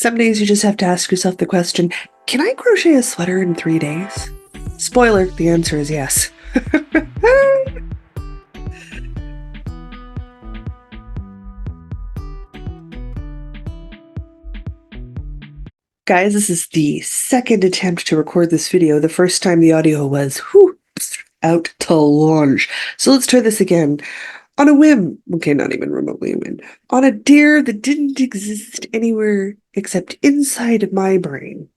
Some days you just have to ask yourself the question, can I crochet a sweater in 3 days? Spoiler, the answer is yes. Guys, this is the second attempt to record this video. The first time the audio was, out to lunch. So let's try this again. On a whim, okay, not even remotely a whim, on a dare that didn't exist anywhere except inside my brain.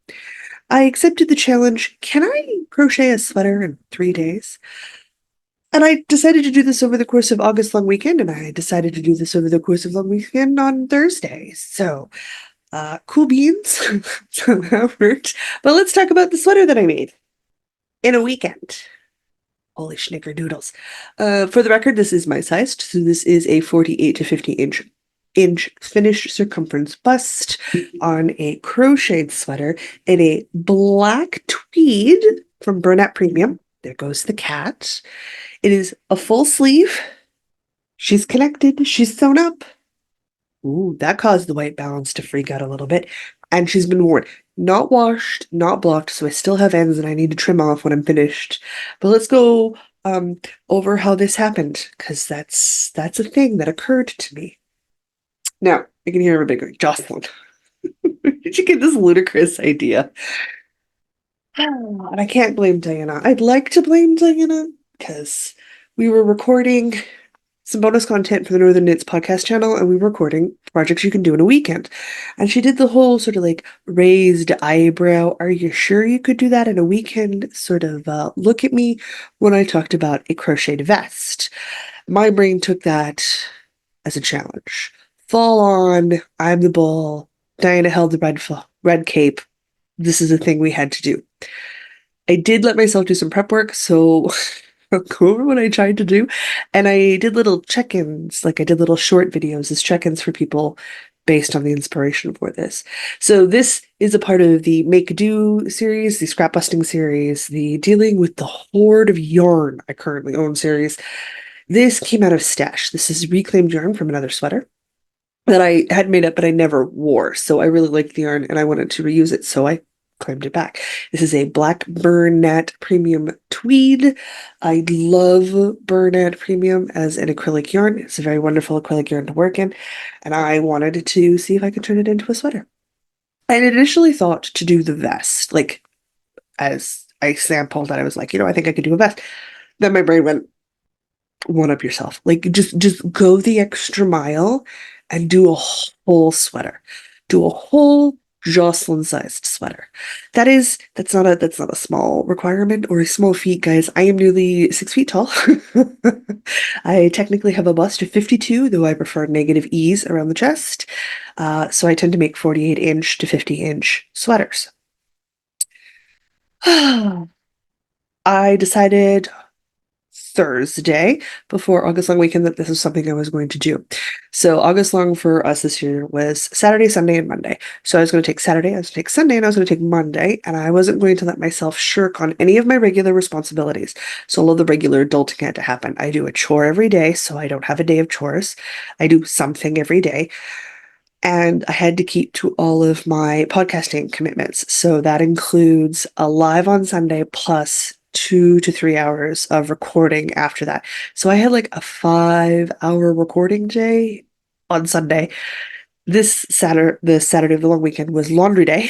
I accepted the challenge, can I crochet a sweater in 3 days? And I decided to do this over the course of August long weekend, and I decided to do this over the course of long weekend on Thursday. So, cool beans. So that worked. But let's talk about the sweater that I made in a weekend. Holy schnickerdoodles. For the record, this is my size. So this is a 48 to 50 inch finished circumference bust on a crocheted sweater in a black tweed from Burnett Premium. There goes the cat. It is a full sleeve. She's connected. She's sewn up. Ooh, that caused the white balance to freak out a little bit. And she's been worn. Not washed, not blocked, so I still have ends that I need to trim off when I'm finished. But let's go over how this happened, because that's a thing that occurred to me. Now, I can hear everybody going, Jocelyn, did you get this ludicrous idea? And I can't blame Diana. I'd like to blame Diana, because we were recording some bonus content for the Northern Knits podcast channel, and we were recording projects you can do in a weekend. And she did the whole sort of like raised eyebrow, are you sure you could do that in a weekend? Sort of look at me when I talked about a crocheted vest. My brain took that as a challenge. Fall on, I'm the bull, Diana held the red cape. This is a thing we had to do. I did let myself do some prep work, so I'll go over what I tried to do. And I did little check-ins, like I did little short videos as check-ins for people based on the inspiration for this. So this is a part of the Make Do series, the scrap busting series, the dealing with the hoard of yarn I currently own series. This came out of stash. This is reclaimed yarn from another sweater that I had made up, but I never wore. So I really liked the yarn and I wanted to reuse it. So I claimed it back. This is a black Burnett Premium tweed. I love Burnett Premium as an acrylic yarn. It's a very wonderful acrylic yarn to work in. And I wanted to see if I could turn it into a sweater. I had initially thought to do the vest, like as I sampled that I was like, I think I could do a vest. Then my brain went, one up yourself. Like just go the extra mile and do a whole sweater. Do a whole Jocelyn-sized sweater. That's not a small requirement or a small feat, guys. I am nearly 6 feet tall. I technically have a bust of 52, though I prefer negative ease around the chest. So I tend to make 48 inch to 50 inch sweaters. I decided Thursday before August long weekend that this was something I was going to do. So August long for us this year was Saturday, Sunday, and Monday. So I was going to take Saturday, I was going to take Sunday, and I was going to take Monday, and I wasn't going to let myself shirk on any of my regular responsibilities. So all of the regular adulting had to happen. I do a chore every day, so I don't have a day of chores. I do something every day. And I had to keep to all of my podcasting commitments. So that includes a live on Sunday plus 2 to 3 hours of recording after that. So I had like a 5-hour recording day on Sunday. The Saturday of the long weekend was laundry day,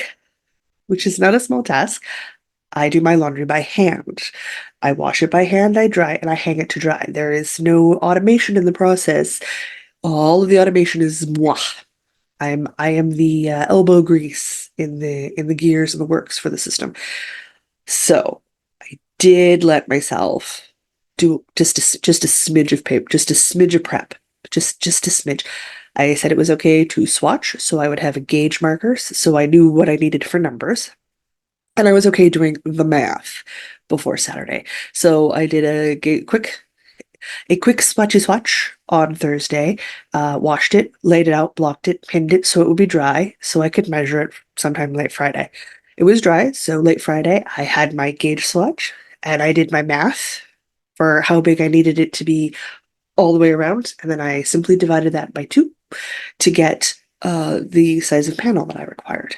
which is not a small task. I do my laundry by hand. I wash it by hand, I dry, and I hang it to dry. There is no automation in the process. All of the automation is moi. I am the elbow grease in the gears and the works for the system. So I did let myself do just a smidge of paper, just a smidge of prep, just a smidge. I said it was okay to swatch, so I would have gauge markers, so I knew what I needed for numbers, and I was okay doing the math before Saturday. So I did a quick swatchy swatch on Thursday, washed it, laid it out, blocked it, pinned it so it would be dry, so I could measure it sometime late Friday. It was dry, so late Friday, I had my gauge swatch, and I did my math for how big I needed it to be all the way around, and then I simply divided that by 2 to get the size of panel that I required.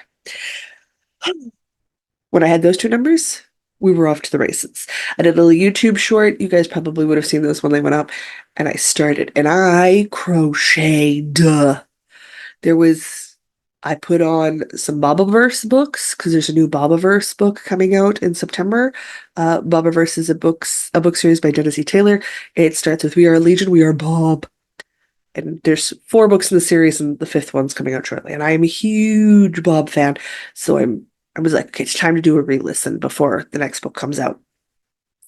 When I had those two numbers, we were off to the races. I did a little YouTube short. You guys probably would have seen those when they went up. And I started and I crocheted. There was, I put on some Bobaverse books because there's a new Bobaverse book coming out in September. Bobaverse is a book series by Genesee Taylor. It starts with "We are Legion, we are Bob," and there's 4 books in the series, and the 5th one's coming out shortly. And I am a huge Bob fan, so I was like, okay, it's time to do a re-listen before the next book comes out.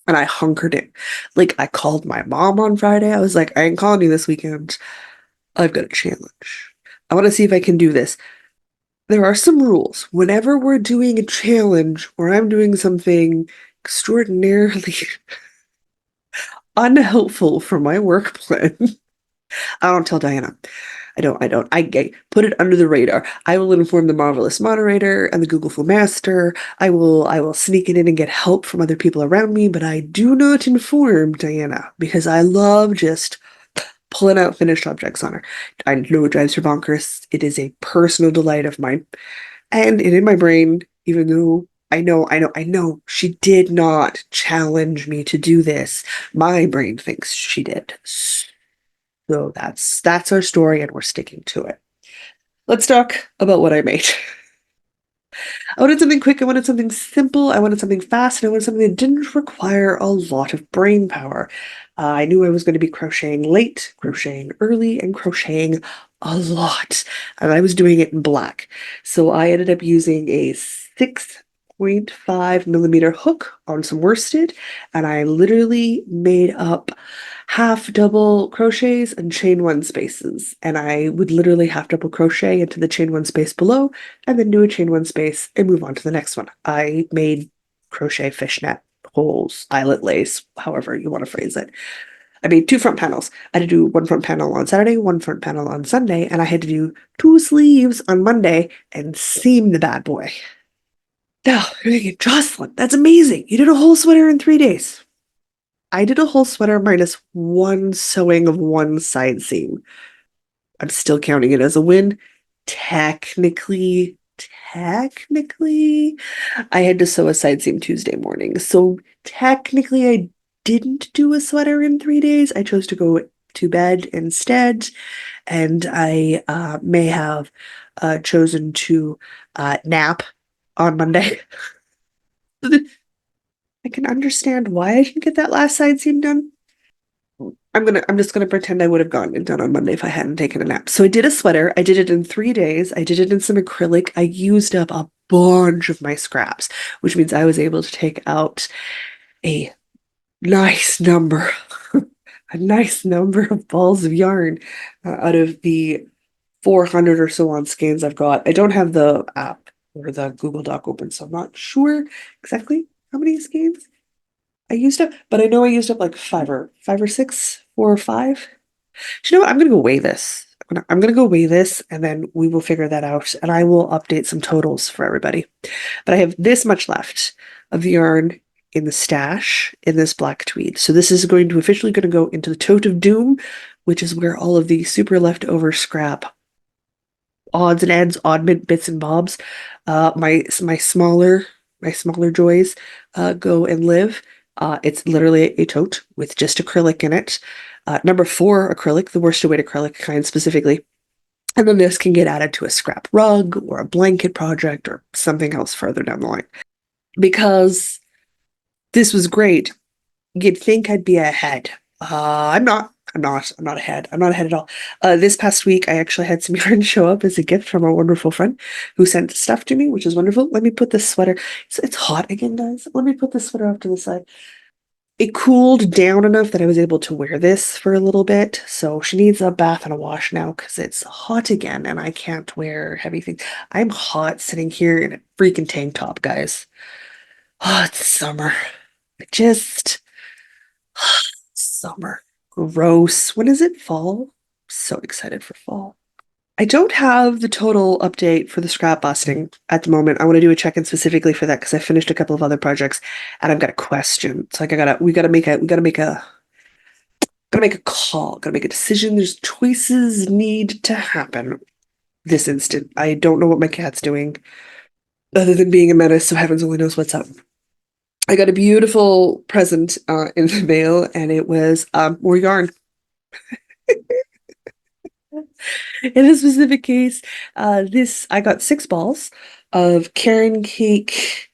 And I hunkered in. Like, I called my mom on Friday. I was like, I ain't calling you this weekend. I've got a challenge. I want to see if I can do this. There are some rules. Whenever we're doing a challenge or I'm doing something extraordinarily unhelpful for my work plan, I don't tell Diana. I put it under the radar. I will inform the Marvelous moderator and the Googleful master. I will sneak it in and get help from other people around me, but I do not inform Diana because I love just pulling out finished objects on her. I know it drives her bonkers. It is a personal delight of mine. And in my brain, even though I know she did not challenge me to do this, my brain thinks she did. So that's our story, and we're sticking to it. Let's talk about what I made. I wanted something quick, I wanted something simple, I wanted something fast, and I wanted something that didn't require a lot of brain power. I knew I was going to be crocheting late, crocheting early, and crocheting a lot. And I was doing it in black. So I ended up using a 6.5 millimeter hook on some worsted, and I literally made up half double crochets and chain one spaces. And I would literally half double crochet into the chain one space below and then do a chain one space and move on to the next one. I made crochet fishnet holes, eyelet lace, however you want to phrase it. I made 2 front panels. I had to do 1 front panel on Saturday, 1 front panel on Sunday, and I had to do 2 sleeves on Monday and seam the bad boy. Now, you're thinking, Jocelyn, that's amazing. You did a whole sweater in 3 days. I did a whole sweater minus 1 sewing of 1 side seam. I'm still counting it as a win. Technically, I had to sew a side seam Tuesday morning. So technically, I didn't do a sweater in 3 days. I chose to go to bed instead. And I may have chosen to nap on Monday. I can understand why I didn't get that last side seam done. I'm just gonna pretend I would have gotten it done on Monday if I hadn't taken a nap. So I did a sweater. I did it in 3 days. I did it in some acrylic. I used up a bunch of my scraps, which means I was able to take out a nice number, a nice number of balls of yarn out of the 400 or so on skeins I've got. I don't have the app or the Google Doc open, so I'm not sure exactly how many skeins I used up, but I know I used up like 5 or 6, 4 or 5. Do you know what? I'm gonna go weigh this. I'm gonna go weigh this, and then we will figure that out, and I will update some totals for everybody. But I have this much left of the yarn in the stash in this black tweed. So this is going to officially going to go into the tote of doom, which is where all of the super leftover scrap odds and ends, odd bits and bobs, my smaller joys go and live. It's literally a tote with just acrylic in it. Number 4 acrylic, the worsted weight acrylic kind specifically. And then this can get added to a scrap rug or a blanket project or something else further down the line. Because this was great. You'd think I'd be ahead. I'm not. I'm not ahead. I'm not ahead at all. This past week, I actually had some yarn show up as a gift from a wonderful friend who sent stuff to me, which is wonderful. Let me put this sweater. It's hot again, guys. Let me put this sweater off to the side. It cooled down enough that I was able to wear this for a little bit. So she needs a bath and a wash now because it's hot again and I can't wear heavy things. I'm hot sitting here in a freaking tank top, guys. Oh, it's summer. I just summer. Gross. When is it fall? So excited for fall. I don't have the total update for the scrap busting at the moment. I want to do a check-in specifically for that because I finished a couple of other projects and I've got a question. So like we gotta make a call, gotta make a decision. There's choices need to happen. this instant. I don't know what my cat's doing other than being a menace, so heavens only knows what's up. I got a beautiful present in the mail, and it was more yarn. In this specific case, this I got 6 balls of Karen cake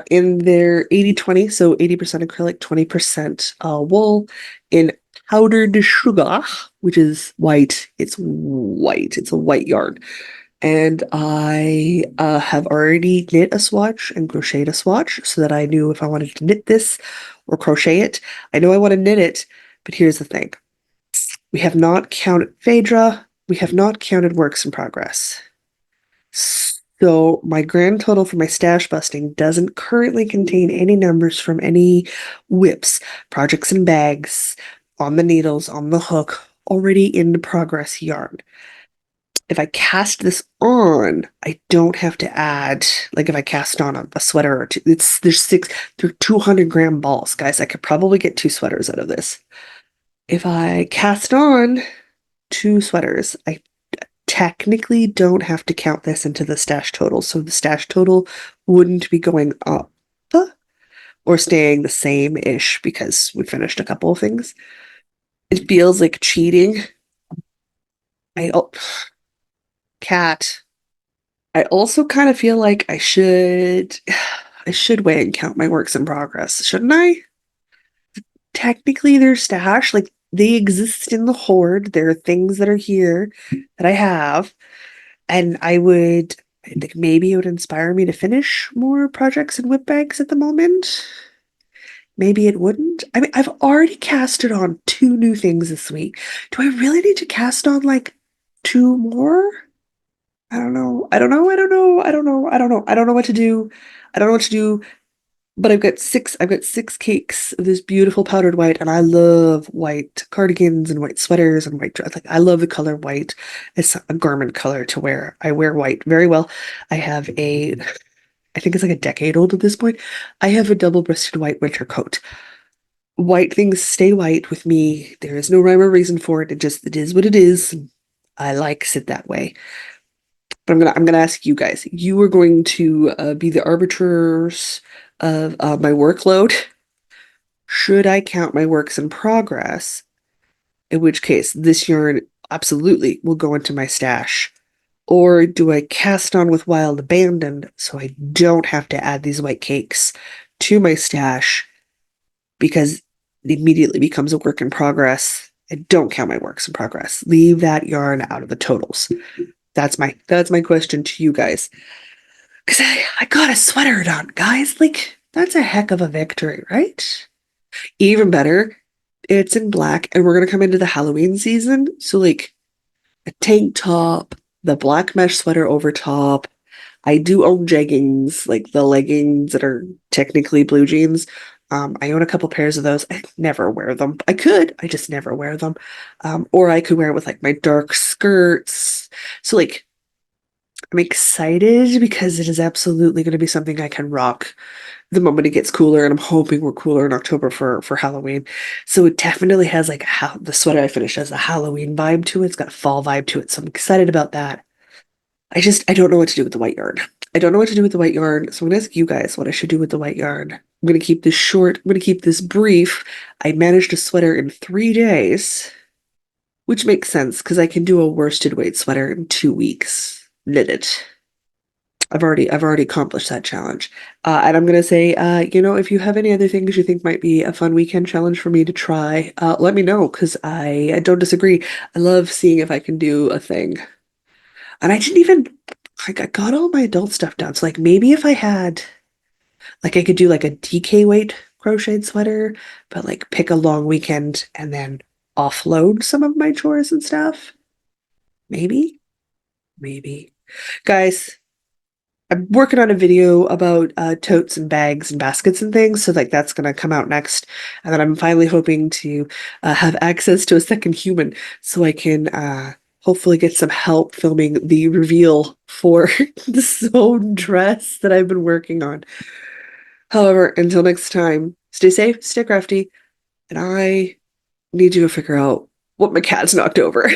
in their 80/20, so 80% acrylic, 20% wool in powdered sugar, which is white. It's white. It's a white yarn. And I have already knit a swatch and crocheted a swatch so that I knew if I wanted to knit this or crochet it. I know I want to knit it, but here's the thing. We have not counted Phaedra. We have not counted works in progress. So my grand total for my stash busting doesn't currently contain any numbers from any whips, projects and bags, on the needles, on the hook, already in progress yarn. If I cast this on, I don't have to add, like if I cast on a sweater or two, they're 200-gram balls, guys. I could probably get 2 sweaters out of this. If I cast on 2 sweaters, I technically don't have to count this into the stash total. So the stash total wouldn't be going up or staying the same-ish because we finished a couple of things. It feels like cheating. Oh, cat. I also kind of feel like I should weigh and count my works in progress, shouldn't I? Technically, they're stash. Like, they exist in the hoard. There are things that are here that I have. And I think maybe it would inspire me to finish more projects and whip bags at the moment. Maybe it wouldn't. I mean, I've already casted on 2 new things this week. Do I really need to cast on like 2 more? I don't know. I don't know. I don't know. I don't know. I don't know. I don't know what to do. I don't know what to do. But I've got 6 cakes of this beautiful powdered white, and I love white cardigans and white sweaters and white dress. Like, I love the color white. It's a garment color to wear. I wear white very well. I have I think it's like a decade old at this point. I have a double-breasted white winter coat. White things stay white with me. There is no rhyme or reason for it. It is what it is. I likes it that way. But I'm gonna ask you guys. You are going to be the arbiters of my workload. Should I count my works in progress? In which case, this yarn absolutely will go into my stash. Or do I cast on with Wild Abandoned so I don't have to add these white cakes to my stash because it immediately becomes a work in progress? And don't count my works in progress. Leave that yarn out of the totals. That's my question to you guys. Because I got a sweater done, guys. Like, that's a heck of a victory, right? Even better, it's in black, and we're gonna come into the Halloween season. So, like, a tank top, the black mesh sweater over top. I do own jeggings, like the leggings that are technically blue jeans. I own a couple pairs of those. I never wear them. I could, I just never wear them. Or I could wear it with like my dark skirts. So like I'm excited because it is absolutely going to be something I can rock the moment it gets cooler, and I'm hoping we're cooler in October for Halloween. So it definitely has like how the sweater I finished has a Halloween vibe to it. It's got a fall vibe to it. So I'm excited about that. I don't know what to do with the white yarn. I don't know what to do with the white yarn. So I'm gonna ask you guys what I should do with the white yarn. I'm gonna keep this short. I'm gonna keep this brief. I managed a sweater in 3 days, which makes sense because I can do a worsted weight sweater in 2 weeks. Knit it. I've already accomplished that challenge. And I'm gonna say, if you have any other things you think might be a fun weekend challenge for me to try, let me know because I don't disagree. I love seeing if I can do a thing. And I didn't even like I got all my adult stuff done. So like maybe if I had like I could do like a DK weight crocheted sweater, but like pick a long weekend and then offload some of my chores and stuff. Maybe, maybe. Guys, I'm working on a video about totes and bags and baskets and things, so like that's gonna come out next. And then I'm finally hoping to have access to a second human so I can hopefully get some help filming the reveal for the sewn dress that I've been working on. However, until next time, stay safe, stay crafty, and I need you to figure out what my cat's knocked over.